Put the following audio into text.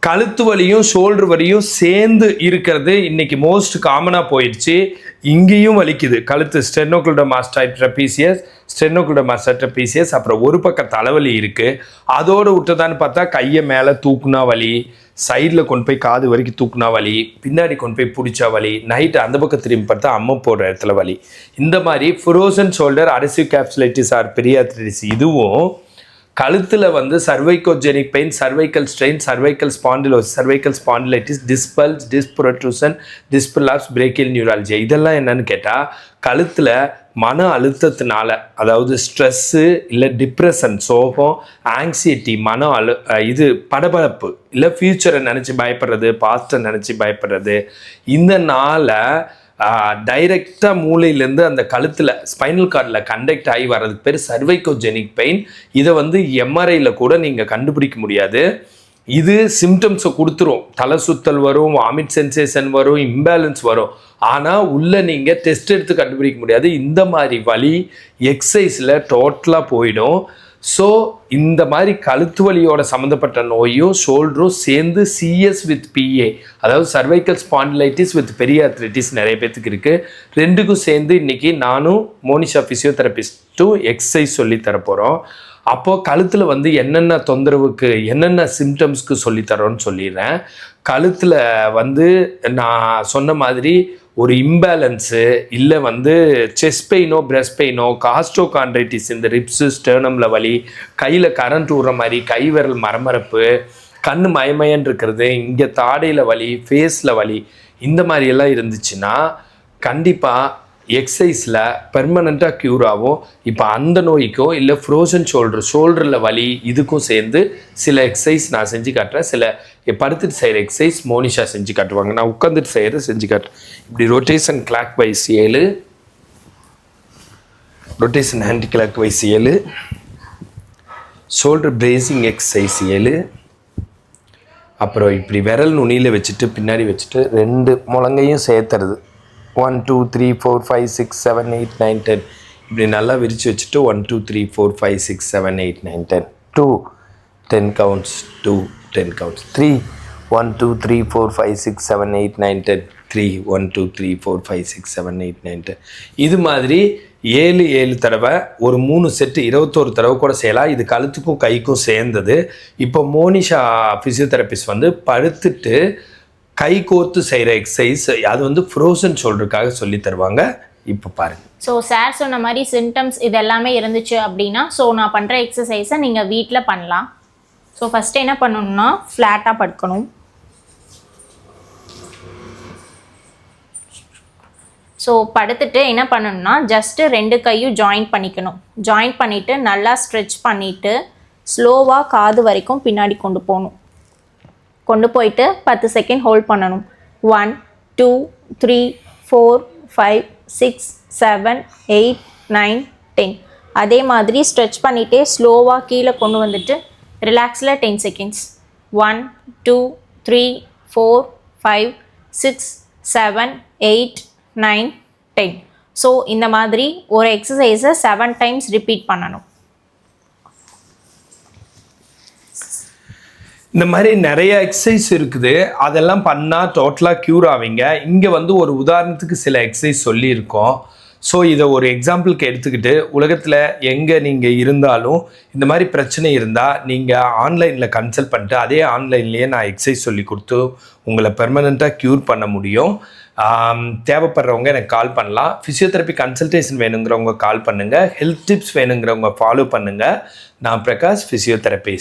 கழுத்து வலியும் ஷோல்டர் வலியும் சேர்ந்து இருக்கிறது இன்னைக்கு மோஸ்ட் காமனாக போயிடுச்சு. இங்கேயும் வலிக்குது கழுத்து, ஸ்டெர்னோக்ளிடோமாஸ்டைட் ட்ரெபீசியஸ், ஸ்டெர்னோக்ளிடோமாஸ்டைட் ட்ரெபீசியஸ். அப்புறம் ஒரு பக்கம் தலைவலி இருக்குது. அதோடு விட்டதான்னு பார்த்தா கையை மேலே தூக்குனா வலி, சைடில் கொண்டு போய் காது வரைக்கும் தூக்குனா வலி, பின்னாடி கொண்டு போய் பிடிச்சா வலி, நைட்டு அந்த பக்கம் திரும்பி பார்த்தா அம்மை போடுற இடத்துல வலி. இந்த மாதிரி frozen shoulder adhesive capsulitis or periarthritis இதுவும் கழுத்தில் வந்து cervicogenic pain, cervical strain, cervical spondylosis, cervical spondylitis, disc bulge, disc protrusion, disc prolapse, brachial neurology இதெல்லாம் என்னன்னு கேட்டால் கழுத்தில் மன அழுத்தத்தினால, அதாவது ஸ்ட்ரெஸ்ஸு இல்லை டிப்ரெஷன், சோகம், ஆங்ஸைட்டி, இது படபடப்பு இல்லை ஃப்யூச்சரை நினச்சி பயப்படுறது, பாஸ்ட்டை நினச்சி பயப்படுறது, இந்த நாளை டைரெக்டாக மூளையிலேருந்து அந்த கழுத்தில் ஸ்பைனல் கார்டில் கண்டக்ட் ஆகி வர்றதுக்கு பேர் சர்வைக்கோஜெனிக் பெயின். இதை வந்து எம்ஆர்ஐயில் கூட நீங்கள் கண்டுபிடிக்க முடியாது. இது சிம்டம்ஸை கொடுத்துரும். தலை சுத்தல் வரும், வாமிட் சென்சேஷன் வரும், இம்பேலன்ஸ் வரும். ஆனால் உள்ளே நீங்கள் டெஸ்ட் எடுத்து கண்டுபிடிக்க முடியாது. இந்த மாதிரி வலி எக்ஸசைஸில் டோட்டலாக போயிடும். ஸோ இந்த மாதிரி கழுத்து வலியோட சம்மந்தப்பட்ட நோயும் ஷோல்டரும் சேர்ந்து சிஎஸ் வித் பிஏ, அதாவது சர்வைக்கல் ஸ்பாண்டிலைட்டிஸ் வித் பெரியாத்ரைட்டிஸ் நிறைய பேர்த்துக்கு இருக்குது. ரெண்டுக்கும் சேர்ந்து இன்றைக்கி நானும் மோனிஷா ஃபிசியோதெரபிஸ்ட்டும் எக்ஸசைஸ் சொல்லித்தரப்போகிறோம். அப்போது கழுத்தில் வந்து என்னென்ன தொந்தரவுக்கு என்னென்ன சிம்டம்ஸ்க்கு சொல்லித்தரோன்னு சொல்லிடுறேன். கழுத்தில் வந்து நான் சொன்ன மாதிரி ஒரு இம்பேலன்ஸு இல்லை வந்து செஸ்ட் பெயினோ பிரெஸ்ட் பெயினோ, காஸ்டோகாண்ட்ரைட்டிஸ் இந்த ரிப்ஸு ஸ்டர்னமில் வலி, கையில் கரண்ட் விடுற மாதிரி, கை விரல் மரமரப்பு, கண் மயமயன்னு இருக்கிறது, இங்கே தாடையில் வலி, ஃபேஸில் வலி, இந்த மாதிரியெல்லாம் இருந்துச்சுன்னா கண்டிப்பாக எக்ஸசைஸில் பெர்மனண்ட்டாக க்யூர் ஆகும். இப்போ அந்த நோய்க்கும் இல்லை ஃப்ரோசன் ஷோல்டரில் வலி இதுக்கும் சேர்ந்து சில எக்ஸசைஸ் நான் செஞ்சு காட்டுறேன். சில படுத்துட்டு செய்கிற எக்ஸசைஸ் மோனிஷா செஞ்சு காட்டுவாங்க. நான் உட்காந்துட்டு செய்கிறத செஞ்சு காட்டுறேன். இப்படி rotation clockwise 7, rotation hand clockwise 7, shoulder bracing exercise 7, அப்புறம் இப்படி விரல் நுனியில் வச்சுட்டு பின்னாடி வச்சுட்டு 2 முழங்கையும் சேர்த்துறது 1 2 3 4 5 6 7 8 9 10 இப்படி நல்லா விரித்து வச்சுட்டு 1 2 3 4 5 6 7 8 9 10 2 10 counts 2 10 counts 3 1 2 3 4 5 6 7 8 9 10 3 1 2 3 4 5 6 7 8 9 10 இது மாதிரி 7 தடவை ஒரு 3 செட்டு 21 தடவை கூட செய்யலாம். இது கழுத்துக்கும் கைக்கும் சேர்ந்தது. இப்போ மோனிஷா ஃபிசியோதெரபிஸ்ட் வந்து படுத்துட்டு கை கோர்த்து செய்கிற எக்ஸசைஸ், அது வந்து ஃப்ரோசன் ஷோல்டருக்காக சொல்லி தருவாங்க. இப்போ பாருங்கள். ஸோ சார் சொன்ன மாதிரி சிம்டம்ஸ் இது எல்லாமே இருந்துச்சு அப்படின்னா நான் பண்ணுற எக்ஸசைஸை நீங்கள் வீட்டில் பண்ணலாம். ஸோ ஃபஸ்ட்டு என்ன பண்ணணும்னா ஃப்ளாட்டாக படுக்கணும். ஸோ படுத்துட்டு என்ன பண்ணணும்னா ஜஸ்ட்டு 2 கையும் ஜாயின் பண்ணிக்கணும். ஜாயின் பண்ணிவிட்டு நல்லா ஸ்ட்ரெச் பண்ணிவிட்டு ஸ்லோவாக காது வரைக்கும் பின்னாடி கொண்டு போயிட்டு 10 செகண்ட் ஹோல்ட் பண்ணணும். 1 2 3 4 5 6 7 8 9 10 அதே மாதிரி ஸ்ட்ரெச் பண்ணிகிட்டே ஸ்லோவாக கீழே கொண்டு வந்துட்டு ரிலாக்ஸில் 10 செகண்ட்ஸ். 1 2 3 4 5 6 7 8 9 10 ஸோ இந்த மாதிரி ஒரு எக்ஸசைஸை 7 டைம்ஸ் ரிப்பீட் பண்ணணும். இந்த மாதிரி நிறைய எக்ஸசைஸ் இருக்குது. அதெல்லாம் பண்ணால் டோட்டலாக க்யூர் ஆவீங்க. இங்கே வந்து ஒரு உதாரணத்துக்கு சில எக்ஸசைஸ் சொல்லியிருக்கோம். ஸோ இதை ஒரு எக்ஸாம்பிளுக்கு எடுத்துக்கிட்டு உலகத்தில் எங்கே நீங்கள் இருந்தாலும் இந்த மாதிரி பிரச்சனை இருந்தால் நீங்கள் ஆன்லைனில் கன்சல்ட் பண்ணிட்டு அதே ஆன்லைன்லேயே நான் எக்ஸசைஸ் சொல்லி கொடுத்து உங்களை பெர்மனண்ட்டாக க்யூர் பண்ண முடியும். தேவைப்படுறவங்க எனக்கு கால் பண்ணலாம். ஃபிசியோதெரப்பி கன்சல்டேஷன் வேணுங்கிறவங்க கால் பண்ணுங்கள். ஹெல்த் டிப்ஸ் வேணுங்கிறவங்க ஃபாலோ பண்ணுங்கள். நான் பிரகாஷ், ஃபிசியோதெரபிஸ்ட்.